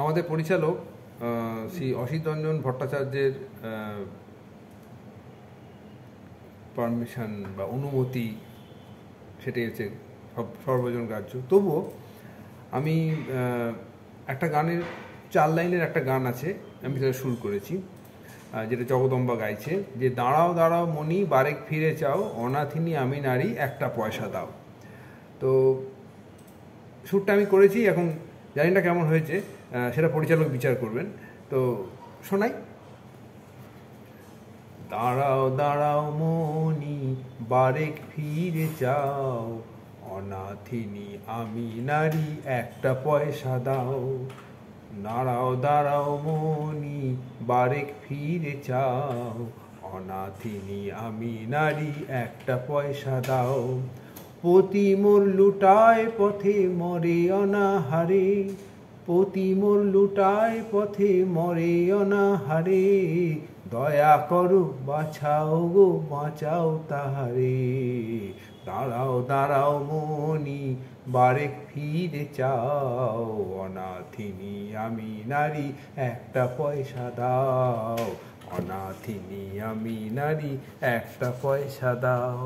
আমাদের পরিচালক শ্রী অসিত রঞ্জন ভট্টাচার্যের পারমিশন বা অনুমতি সেটাই হচ্ছে সর্বজন গ্রাহ্য। তবুও আমি একটা গানের 4 লাইনের একটা গান আছে, আমি সেটা শুরু করেছি, যেটা জগদম্বা গাইছে, যে দাঁড়াও দাঁড়াও মনি বারেক ফিরে চাও, অনাথিনী আমি নারী একটা পয়সা দাও। তো সুরটা আমি করেছি, এখন জানি না কেমন হয়েছে, সেটা পরিচালক বিচার করবেন। তো শোনাই। দাঁড়াও দাঁড়াও মনি বারেক ফিরে চাও, অনাথিনী আমি নারী একটা পয়সা দাও। দাঁড়াও দাঁড়াও মনি বারেক ফিরে চাও, অনাথিনী আমি নারী একটা পয়সা দাও। পতি মোর লুটায় পথে মরে অনাহারে, পতি মোর লুটায় পথে মরে অনাহারে, দয়া করো বাঁচাও গো বাঁচাও তাহারে। দাঁড়াও দাঁড়াও মনি বারেক ফিরে চাও, অনাথিনী আমি নারী একটা পয়সা দাও। অনাথিনী আমি নারী একটা পয়সা দাও।